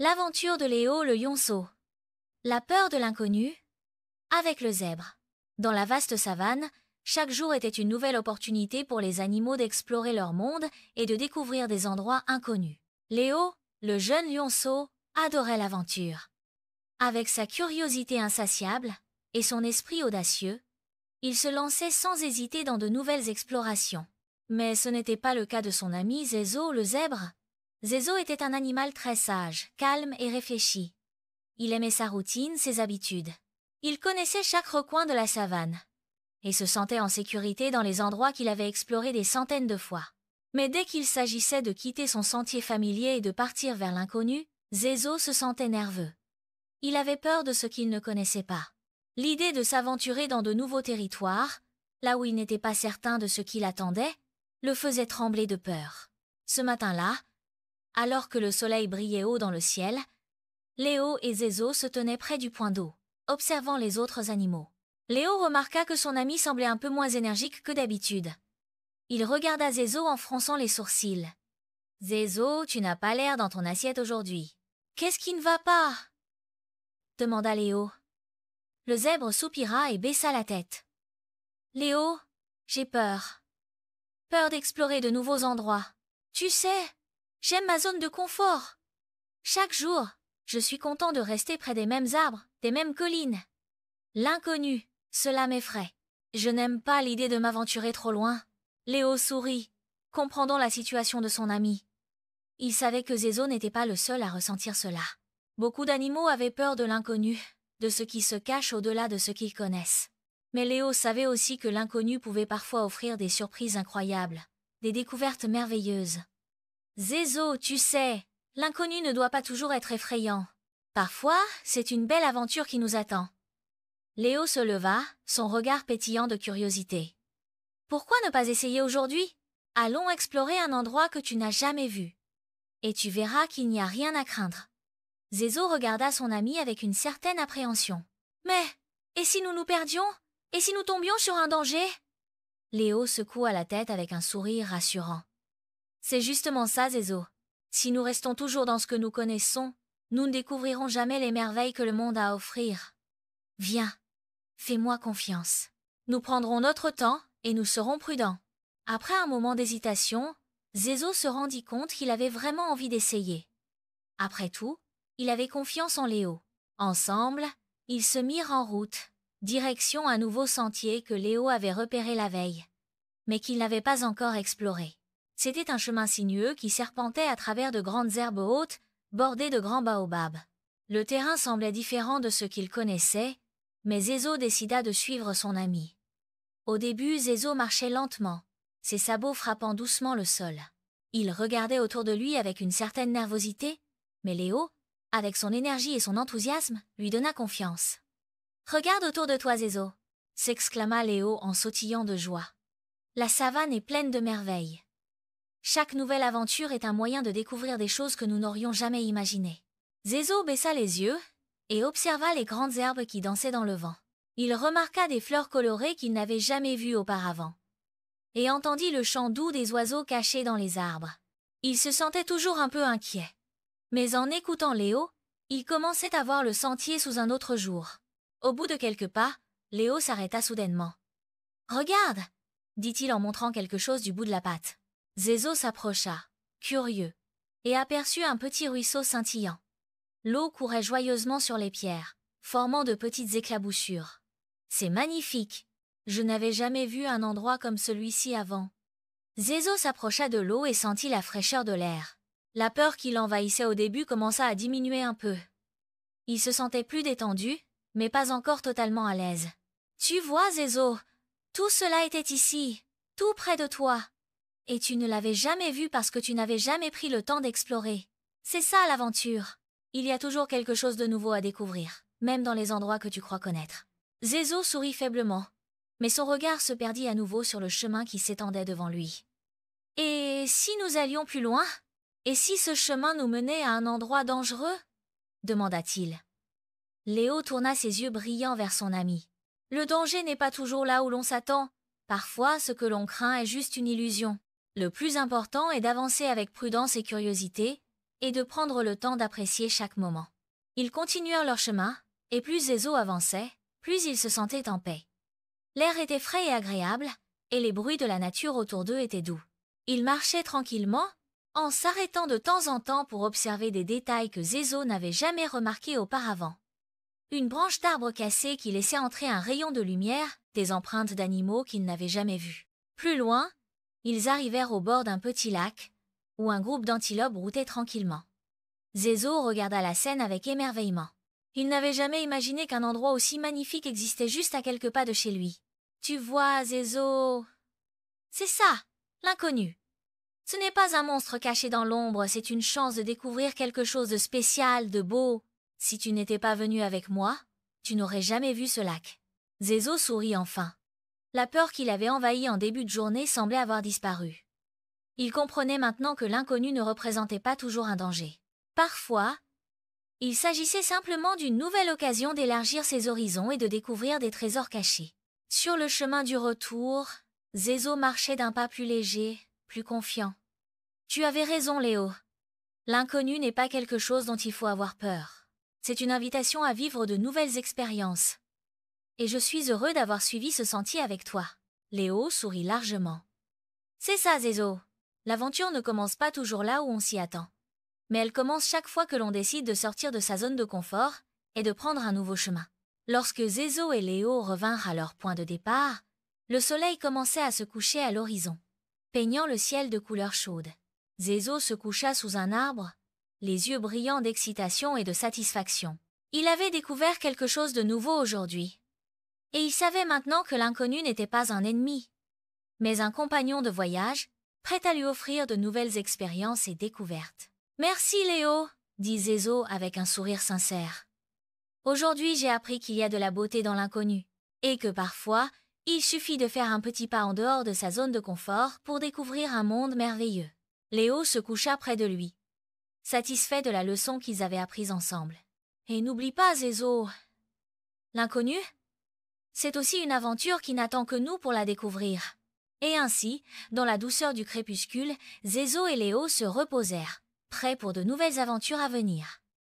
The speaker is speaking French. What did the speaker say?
L'aventure de Léo le lionceau. La peur de l'inconnu avec le zèbre. Dans la vaste savane, chaque jour était une nouvelle opportunité pour les animaux d'explorer leur monde et de découvrir des endroits inconnus. Léo, le jeune lionceau, adorait l'aventure. Avec sa curiosité insatiable et son esprit audacieux, il se lançait sans hésiter dans de nouvelles explorations. Mais ce n'était pas le cas de son ami Zézo le zèbre. Zézo était un animal très sage, calme et réfléchi. Il aimait sa routine, ses habitudes. Il connaissait chaque recoin de la savane et se sentait en sécurité dans les endroits qu'il avait explorés des centaines de fois. Mais dès qu'il s'agissait de quitter son sentier familier et de partir vers l'inconnu, Zézo se sentait nerveux. Il avait peur de ce qu'il ne connaissait pas. L'idée de s'aventurer dans de nouveaux territoires, là où il n'était pas certain de ce qu'il attendait, le faisait trembler de peur. Ce matin-là, alors que le soleil brillait haut dans le ciel, Léo et Zézo se tenaient près du point d'eau, observant les autres animaux. Léo remarqua que son ami semblait un peu moins énergique que d'habitude. Il regarda Zézo en fronçant les sourcils. « Zézo, tu n'as pas l'air dans ton assiette aujourd'hui. Qu'est-ce qui ne va pas ?» demanda Léo. Le zèbre soupira et baissa la tête. « Léo, j'ai peur. Peur d'explorer de nouveaux endroits. Tu sais, j'aime ma zone de confort. Chaque jour, je suis content de rester près des mêmes arbres, des mêmes collines. L'inconnu, cela m'effraie. Je n'aime pas l'idée de m'aventurer trop loin. » Léo sourit, comprenant la situation de son ami. Il savait que Zézo n'était pas le seul à ressentir cela. Beaucoup d'animaux avaient peur de l'inconnu, de ce qui se cache au-delà de ce qu'ils connaissent. Mais Léo savait aussi que l'inconnu pouvait parfois offrir des surprises incroyables, des découvertes merveilleuses. « Zézo, tu sais, l'inconnu ne doit pas toujours être effrayant. Parfois, c'est une belle aventure qui nous attend. » Léo se leva, son regard pétillant de curiosité. « Pourquoi ne pas essayer aujourd'hui? Allons explorer un endroit que tu n'as jamais vu. Et tu verras qu'il n'y a rien à craindre. » Zézo regarda son ami avec une certaine appréhension. « Mais, et si nous nous perdions? Et si nous tombions sur un danger ?» Léo secoua la tête avec un sourire rassurant. « C'est justement ça, Zézo. Si nous restons toujours dans ce que nous connaissons, nous ne découvrirons jamais les merveilles que le monde a à offrir. Viens, fais-moi confiance. Nous prendrons notre temps et nous serons prudents. » Après un moment d'hésitation, Zézo se rendit compte qu'il avait vraiment envie d'essayer. Après tout, il avait confiance en Léo. Ensemble, ils se mirent en route, direction un nouveau sentier que Léo avait repéré la veille, mais qu'il n'avait pas encore exploré. C'était un chemin sinueux qui serpentait à travers de grandes herbes hautes, bordées de grands baobabs. Le terrain semblait différent de ce qu'il connaissait, mais Zézo décida de suivre son ami. Au début, Zézo marchait lentement, ses sabots frappant doucement le sol. Il regardait autour de lui avec une certaine nervosité, mais Léo, avec son énergie et son enthousiasme, lui donna confiance. « Regarde autour de toi, Zézo !» s'exclama Léo en sautillant de joie. « La savane est pleine de merveilles. Chaque nouvelle aventure est un moyen de découvrir des choses que nous n'aurions jamais imaginées. » Zézo baissa les yeux et observa les grandes herbes qui dansaient dans le vent. Il remarqua des fleurs colorées qu'il n'avait jamais vues auparavant et entendit le chant doux des oiseaux cachés dans les arbres. Il se sentait toujours un peu inquiet. Mais en écoutant Léo, il commençait à voir le sentier sous un autre jour. Au bout de quelques pas, Léo s'arrêta soudainement. « Regarde !» dit-il en montrant quelque chose du bout de la patte. Zézo s'approcha, curieux, et aperçut un petit ruisseau scintillant. L'eau courait joyeusement sur les pierres, formant de petites éclaboussures. « C'est magnifique! Je n'avais jamais vu un endroit comme celui-ci avant. » Zézo s'approcha de l'eau et sentit la fraîcheur de l'air. La peur qui l'envahissait au début commença à diminuer un peu. Il se sentait plus détendu, mais pas encore totalement à l'aise. « Tu vois, Zézo, tout cela était ici, tout près de toi. Et tu ne l'avais jamais vu parce que tu n'avais jamais pris le temps d'explorer. C'est ça l'aventure. Il y a toujours quelque chose de nouveau à découvrir, même dans les endroits que tu crois connaître. » Zézo sourit faiblement, mais son regard se perdit à nouveau sur le chemin qui s'étendait devant lui. « Et si nous allions plus loin ? Et si ce chemin nous menait à un endroit dangereux ?» demanda-t-il. Léo tourna ses yeux brillants vers son ami. « Le danger n'est pas toujours là où l'on s'attend. Parfois, ce que l'on craint est juste une illusion. Le plus important est d'avancer avec prudence et curiosité, et de prendre le temps d'apprécier chaque moment. Ils continuèrent leur chemin, et plus Zézo avançait, plus il se sentait en paix. L'air était frais et agréable, et les bruits de la nature autour d'eux étaient doux. Ils marchaient tranquillement, en s'arrêtant de temps en temps pour observer des détails que Zézo n'avait jamais remarqués auparavant. Une branche d'arbre cassée qui laissait entrer un rayon de lumière, des empreintes d'animaux qu'ils n'avaient jamais vues. Plus loin, ils arrivèrent au bord d'un petit lac, où un groupe d'antilopes broutait tranquillement. Zézo regarda la scène avec émerveillement. Il n'avait jamais imaginé qu'un endroit aussi magnifique existait juste à quelques pas de chez lui. « Tu vois, Zézo… » C'est ça, l'inconnu. Ce n'est pas un monstre caché dans l'ombre, c'est une chance de découvrir quelque chose de spécial, de beau. Si tu n'étais pas venu avec moi, tu n'aurais jamais vu ce lac. Zézo sourit enfin. La peur qui l'avait envahi en début de journée semblait avoir disparu. Il comprenait maintenant que l'inconnu ne représentait pas toujours un danger. Parfois, il s'agissait simplement d'une nouvelle occasion d'élargir ses horizons et de découvrir des trésors cachés. Sur le chemin du retour, Zézo marchait d'un pas plus léger, plus confiant. Tu avais raison, Léo. L'inconnu n'est pas quelque chose dont il faut avoir peur. C'est une invitation à vivre de nouvelles expériences. Et je suis heureux d'avoir suivi ce sentier avec toi. Léo sourit largement. C'est ça, Zézo. L'aventure ne commence pas toujours là où on s'y attend. Mais elle commence chaque fois que l'on décide de sortir de sa zone de confort et de prendre un nouveau chemin. Lorsque Zézo et Léo revinrent à leur point de départ, le soleil commençait à se coucher à l'horizon, peignant le ciel de couleurs chaudes. Zézo se coucha sous un arbre, les yeux brillants d'excitation et de satisfaction. Il avait découvert quelque chose de nouveau aujourd'hui. Et il savait maintenant que l'inconnu n'était pas un ennemi, mais un compagnon de voyage, prêt à lui offrir de nouvelles expériences et découvertes. « Merci, Léo » dit Zézo avec un sourire sincère. « Aujourd'hui, j'ai appris qu'il y a de la beauté dans l'inconnu, et que parfois, il suffit de faire un petit pas en dehors de sa zone de confort pour découvrir un monde merveilleux. » Léo se coucha près de lui, satisfait de la leçon qu'ils avaient apprise ensemble. « Et n'oublie pas, Zézo, l'inconnu, c'est aussi une aventure qui n'attend que nous pour la découvrir. » Et ainsi, dans la douceur du crépuscule, Zézo et Léo se reposèrent, prêts pour de nouvelles aventures à venir.